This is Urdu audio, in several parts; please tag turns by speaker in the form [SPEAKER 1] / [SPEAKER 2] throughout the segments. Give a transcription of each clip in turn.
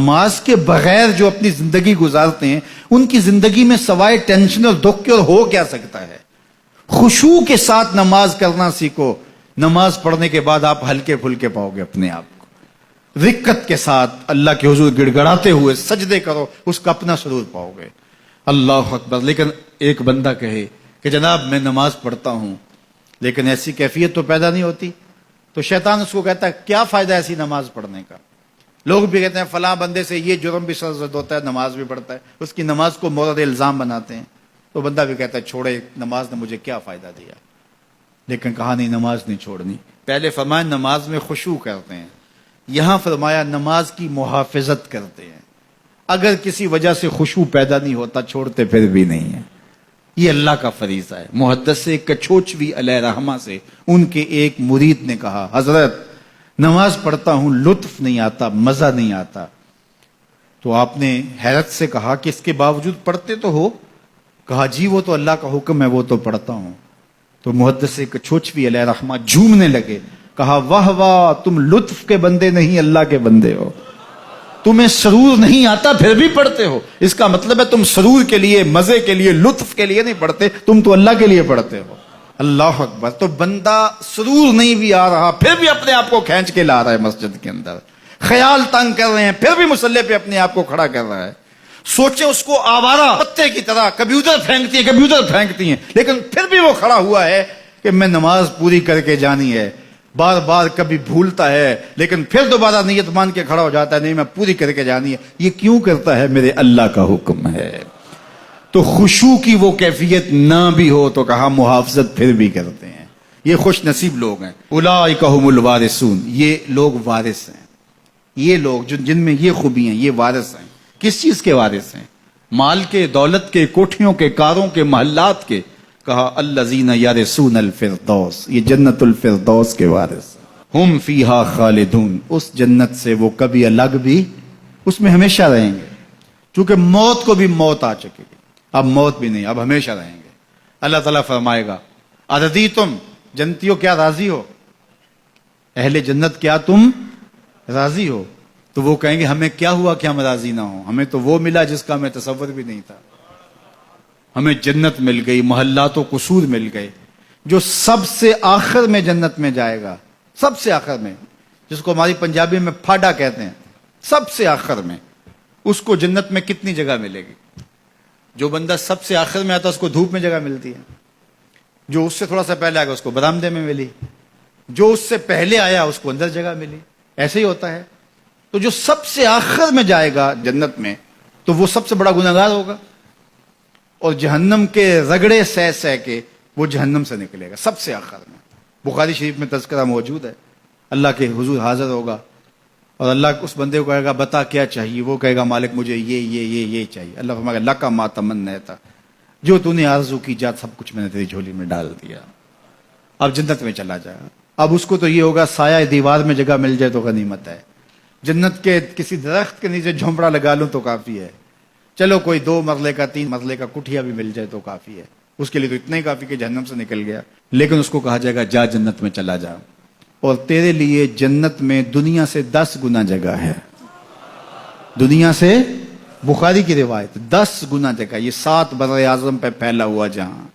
[SPEAKER 1] نماز کے بغیر جو اپنی زندگی گزارتے ہیں ان کی زندگی میں سوائے ٹینشن اور دکھ کے اور ہو کیا سکتا ہے؟ خشوع کے ساتھ نماز کرنا سیکھو. نماز پڑھنے کے بعد آپ ہلکے پھلکے پاؤ گے اپنے آپ کو. رقت کے ساتھ اللہ کے حضور گڑ گڑاتے ہوئے سجدے کرو, اس کا اپنا سرور پاؤ گے. اللہ اکبر. لیکن ایک بندہ کہے کہ جناب میں نماز پڑھتا ہوں لیکن ایسی کیفیت تو پیدا نہیں ہوتی, تو شیطان اس کو کہتا ہے کیا فائدہ ایسی نماز پڑھنے کا؟ لوگ بھی کہتے ہیں فلاں بندے سے یہ جرم بھی سرزد ہوتا ہے, نماز بھی پڑھتا ہے, اس کی نماز کو مورد الزام بناتے ہیں. تو بندہ بھی کہتا ہے چھوڑے, نماز نے مجھے کیا فائدہ دیا. لیکن کہا نہیں, نماز نہیں چھوڑنی. پہلے فرمایا نماز میں خشوع کرتے ہیں, یہاں فرمایا نماز کی محافظت کرتے ہیں. اگر کسی وجہ سے خشوع پیدا نہیں ہوتا چھوڑتے پھر بھی نہیں ہے. یہ اللہ کا فریضہ ہے. محدث کچھوچوی علیہ رحمہ سے ان کے ایک مرید نے کہا حضرت نماز پڑھتا ہوں لطف نہیں آتا, مزہ نہیں آتا. تو آپ نے حیرت سے کہا کہ اس کے باوجود پڑھتے تو ہو؟ کہا جی وہ تو اللہ کا حکم ہے, وہ تو پڑھتا ہوں. تو محدث کچھوچوی علیہ رحمہ جھومنے لگے, کہا واہ واہ تم لطف کے بندے نہیں اللہ کے بندے ہو. تمہیں سرور نہیں آتا پھر بھی پڑھتے ہو, اس کا مطلب ہے تم سرور کے لیے, مزے کے لیے, لطف کے لیے نہیں پڑھتے, تم تو اللہ کے لیے پڑھتے ہو. اللہ اکبر. تو بندہ سرور نہیں بھی آ رہا پھر بھی اپنے آپ کو کھینچ کے لا رہا ہے مسجد کے اندر. خیال تنگ کر رہے ہیں پھر بھی مصلی پہ اپنے آپ کو کھڑا کر رہا ہے. سوچے اس کو آوارہ پتے کی طرح کبھی ادھر پھینکتی ہیں لیکن پھر بھی وہ کھڑا ہوا ہے کہ میں نماز پوری کر کے جانی ہے. بار بار کبھی بھولتا ہے لیکن پھر دوبارہ نیت مان کے کھڑا ہو جاتا ہے, نہیں میں پوری کر کے جانی ہے. یہ کیوں کرتا ہے؟ میرے اللہ کا حکم ہے. تو خشوع کی وہ کیفیت نہ بھی ہو تو کہا محافظت پھر بھی کرتے ہیں. یہ خوش نصیب لوگ ہیں. اولئک هم الوارثون. یہ لوگ وارث ہیں. یہ لوگ جن میں یہ خوبی ہیں یہ وارث ہیں. کس چیز کے وارث ہیں؟ مال کے, دولت کے, کوٹھیوں کے, کاروں کے, محلات کے. کہا الذین یرثون الفردوس. یہ جنت الفردوس کے وارث. ہم فیہا خالدون. اس جنت سے وہ کبھی الگ بھی اس میں ہمیشہ رہیں گے. چونکہ موت کو بھی موت آ چکی ہے, اب موت بھی نہیں, اب ہمیشہ رہیں گے. اللہ تعالیٰ فرمائے گا اردیتم, جنتیوں کیا راضی ہو؟ اہل جنت کیا تم راضی ہو؟ تو وہ کہیں گے ہمیں کیا ہوا کہ ہم راضی نہ ہوں, ہمیں تو وہ ملا جس کا ہمیں تصور بھی نہیں تھا. ہمیں جنت مل گئی, محلات و قصور مل گئے. جو سب سے آخر میں جنت میں جائے گا, سب سے آخر میں, جس کو ہماری پنجابی میں پھاڑا کہتے ہیں, سب سے آخر میں, اس کو جنت میں کتنی جگہ ملے گی؟ جو بندہ سب سے آخر میں آتا اس کو دھوپ میں جگہ ملتی ہے, جو اس سے تھوڑا سا پہلے آگا اس کو برآمدے میں ملی, جو اس سے پہلے آیا اس کو اندر جگہ ملی. ایسے ہی ہوتا ہے. تو جو سب سے آخر میں جائے گا جنت میں تو وہ سب سے بڑا گنہگار ہوگا, اور جہنم کے رگڑے سہ سہ کے وہ جہنم سے نکلے گا سب سے آخر میں. بخاری شریف میں تذکرہ موجود ہے. اللہ کے حضور حاضر ہوگا اور اللہ اس بندے کو کہے گا بتا کیا چاہیے؟ وہ کہے گا مالک مجھے یہ چاہیے. اللہ فرمائے گا لکا ما تمنیت, جو تو نے آرزو کی جا سب کچھ میں نے تیری جھولی میں ڈال دیا, اب جنت میں چلا جائے. اب اس کو تو یہ ہوگا سایہ دیوار میں جگہ مل جائے تو غنیمت ہے, جنت کے کسی درخت کے نیچے جھونپڑا لگا لوں تو کافی ہے, چلو کوئی 2 مرلے کا 3 مرلے کا کٹھیا بھی مل جائے تو کافی ہے. اس کے لیے تو اتنا ہی کافی کہ جہنم سے نکل گیا. لیکن اس کو کہا جائے گا جا جنت میں چلا جا, اور تیرے لیے جنت میں دنیا سے 10 گنا جگہ ہے. دنیا سے, بخاری کی روایت, 10 گنا جگہ. یہ 7 بر اعظم پہ پھیلا ہوا جہاں,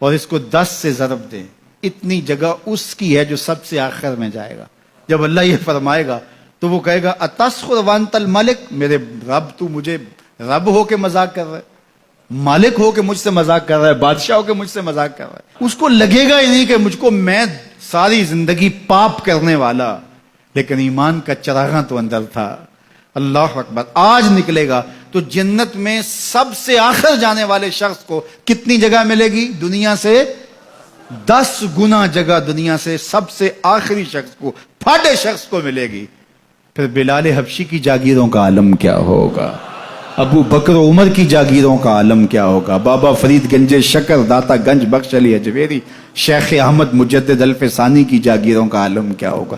[SPEAKER 1] اور اس کو 10 سے ضرب دے, اتنی جگہ اس کی ہے جو سب سے آخر میں جائے گا. جب اللہ یہ فرمائے گا تو وہ کہے گا اتسخر وانت الملک, میرے رب تو مجھے رب ہو کے مذاق کر رہا ہے, مالک ہو کے مجھ سے مذاق کر رہا ہے, بادشاہ ہو کے مجھ سے مذاق کر رہا ہے. اس کو لگے گا ہی نہیں کہ مجھ کو, میں ساری زندگی پاپ کرنے والا لیکن ایمان کا چراغاں تو اندر تھا. اللہ اکبر. آج نکلے گا تو جنت میں سب سے آخر جانے والے شخص کو کتنی جگہ ملے گی؟ دنیا سے 10 گنا جگہ دنیا سے سب سے آخری شخص کو, پھاٹے شخص کو ملے گی. پھر بلال حبشی کی جاگیروں کا عالم کیا ہوگا؟ ابو بکر و عمر کی جاگیروں کا عالم کیا ہوگا؟ بابا فرید گنج شکر, داتا گنج بخش علی اجویری, شیخ احمد مجدد الف ثانی کی جاگیروں کا عالم کیا ہوگا؟